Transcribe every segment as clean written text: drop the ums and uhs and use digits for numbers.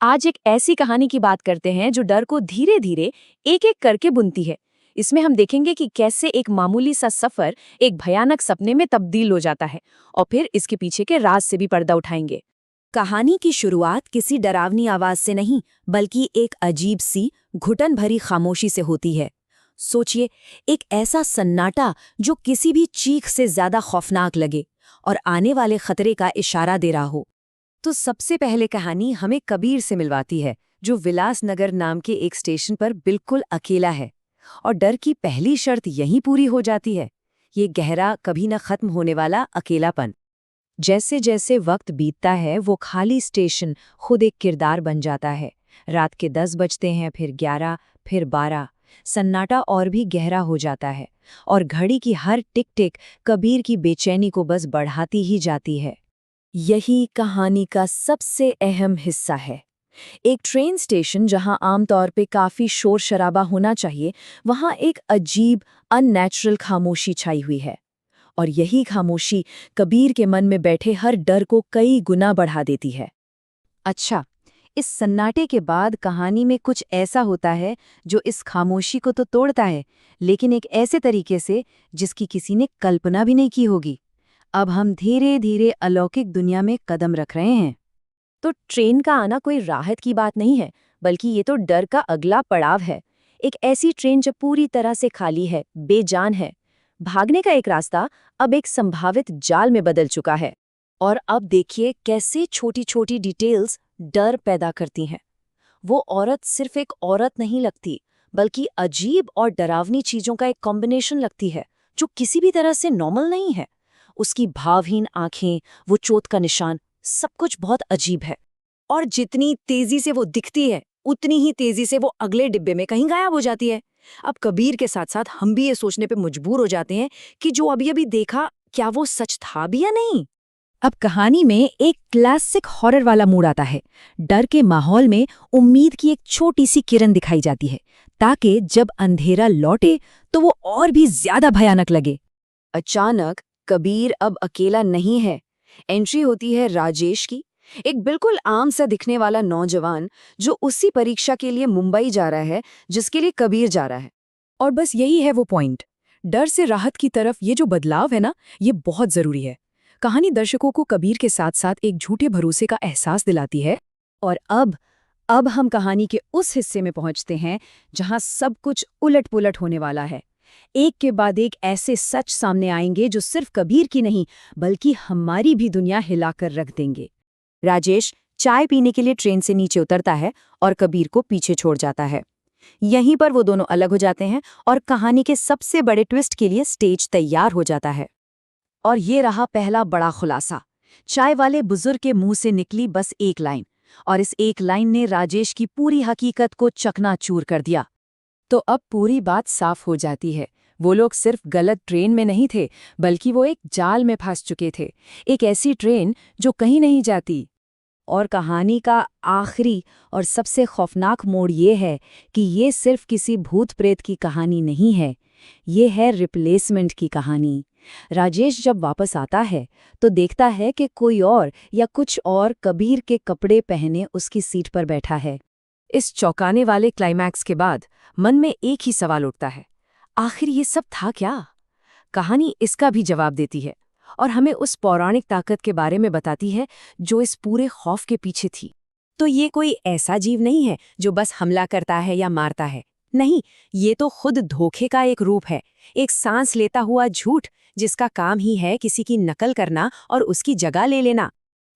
आज एक ऐसी कहानी की बात करते हैं जो डर को धीरे धीरे एक एक करके बुनती है। इसमें हम देखेंगे कि कैसे एक मामूली सा सफर एक भयानक सपने में तब्दील हो जाता है और फिर इसके पीछे के राज से भी पर्दा उठाएंगे। कहानी की शुरुआत किसी डरावनी आवाज से नहीं, बल्कि एक अजीब सी घुटन भरी खामोशी से होती है। सोचिए, एक ऐसा सन्नाटा जो किसी भी चीख से ज्यादा खौफनाक लगे और आने वाले खतरे का इशारा दे रहा हो। तो सबसे पहले कहानी हमें कबीर से मिलवाती है, जो विलासनगर नाम के एक स्टेशन पर बिल्कुल अकेला है। और डर की पहली शर्त यहीं पूरी हो जाती है, ये गहरा, कभी न खत्म होने वाला अकेलापन। जैसे जैसे वक्त बीतता है, वो खाली स्टेशन खुद एक किरदार बन जाता है। रात के 10 बजते हैं, फिर 11, फिर 12। सन्नाटा और भी गहरा हो जाता है और घड़ी की हर टिक टिक कबीर की बेचैनी को बस बढ़ाती ही जाती है। यही कहानी का सबसे अहम हिस्सा है। एक ट्रेन स्टेशन जहां आमतौर पे काफी शोर शराबा होना चाहिए, वहां एक अजीब, अननेचुरल खामोशी छाई हुई है। और यही खामोशी कबीर के मन में बैठे हर डर को कई गुना बढ़ा देती है। अच्छा, इस सन्नाटे के बाद कहानी में कुछ ऐसा होता है जो इस खामोशी को तो तोड़ता है, लेकिन एक ऐसे तरीके से जिसकी किसी ने कल्पना भी नहीं की होगी। अब हम धीरे धीरे अलौकिक दुनिया में कदम रख रहे हैं। तो ट्रेन का आना कोई राहत की बात नहीं है, बल्कि ये तो डर का अगला पड़ाव है। एक ऐसी ट्रेन जो पूरी तरह से खाली है, बेजान है। भागने का एक रास्ता अब एक संभावित जाल में बदल चुका है। और अब देखिए कैसे छोटी छोटी डिटेल्स डर पैदा करती हैं। वो औरत सिर्फ एक औरत नहीं लगती, बल्कि अजीब और डरावनी चीजों का एक कॉम्बिनेशन लगती है, जो किसी भी तरह से नॉर्मल नहीं है। उसकी भावहीन आंखें, वो चोट का निशान, सब कुछ बहुत अजीब है। और जितनी तेजी से वो दिखती है, उतनी ही तेजी से वो अगले डिब्बे में कहीं गायब हो जाती है। अब कबीर के साथ साथ हम भी ये सोचने पे मजबूर हो जाते हैं कि जो अभी अभी देखा, क्या वो सच था भी या नहीं। अब कहानी में एक क्लासिक हॉरर वाला मूड आता है। डर के माहौल में उम्मीद की एक छोटी सी किरण दिखाई जाती है, ताकि जब अंधेरा लौटे तो वो और भी ज्यादा भयानक लगे। अचानक कबीर अब अकेला नहीं है। एंट्री होती है राजेश की, एक बिल्कुल आम सा दिखने वाला नौजवान जो उसी परीक्षा के लिए मुंबई जा रहा है जिसके लिए कबीर जा रहा है। और बस यही है वो पॉइंट। डर से राहत की तरफ ये जो बदलाव है ना, ये बहुत जरूरी है। कहानी दर्शकों को कबीर के साथ साथ एक झूठे भरोसे का एहसास दिलाती है। और अब हम कहानी के उस हिस्से में पहुंचते हैं जहां सब कुछ उलट-पुलट होने वाला है। एक के बाद एक ऐसे सच सामने आएंगे जो सिर्फ कबीर की नहीं, बल्कि हमारी भी दुनिया हिलाकर रख देंगे। राजेश चाय पीने के लिए ट्रेन से नीचे उतरता है और कबीर को पीछे छोड़ जाता है। यहीं पर वो दोनों अलग हो जाते हैं और कहानी के सबसे बड़े ट्विस्ट के लिए स्टेज तैयार हो जाता है। और ये रहा पहला बड़ा खुलासा। चाय वाले बुजुर्ग के मुंह से निकली बस एक लाइन, और इस एक लाइन ने राजेश की पूरी हकीकत को चकनाचूर कर दिया। तो अब पूरी बात साफ हो जाती है। वो लोग सिर्फ गलत ट्रेन में नहीं थे, बल्कि वो एक जाल में फंस चुके थे। एक ऐसी ट्रेन जो कहीं नहीं जाती। और कहानी का आखिरी और सबसे खौफनाक मोड़ ये है कि ये सिर्फ किसी भूत प्रेत की कहानी नहीं है, ये है रिप्लेसमेंट की कहानी। राजेश जब वापस आता है तो देखता है कि कोई और या कुछ और कबीर के कपड़े पहने उसकी सीट पर बैठा है। इस चौंकाने वाले क्लाइमैक्स के बाद मन में एक ही सवाल उठता है, आखिर ये सब था क्या? कहानी इसका भी जवाब देती है और हमें उस पौराणिक ताकत के बारे में बताती है जो इस पूरे खौफ के पीछे थी। तो ये कोई ऐसा जीव नहीं है जो बस हमला करता है या मारता है। नहीं, ये तो खुद धोखे का एक रूप है, एक सांस लेता हुआ झूठ जिसका काम ही है किसी की नकल करना और उसकी जगह ले लेना।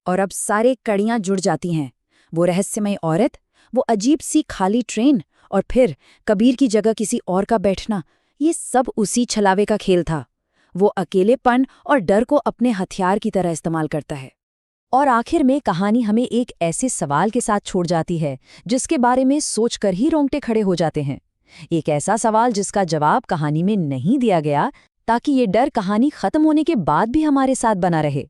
और अब सारे कड़ियां जुड़ जाती हैं। वो रहस्यमय औरत, वो अजीब सी खाली ट्रेन, और फिर कबीर की जगह किसी और का बैठना, ये सब उसी छलावे का खेल था। वो अकेलेपन और डर को अपने हथियार की तरह इस्तेमाल करता है। और आखिर में कहानी हमें एक ऐसे सवाल के साथ छोड़ जाती है जिसके बारे में सोचकर ही रोंगटे खड़े हो जाते हैं। एक ऐसा सवाल जिसका जवाब कहानी में नहीं दिया गया, ताकि ये डर कहानी खत्म होने के बाद भी हमारे साथ बना रहे।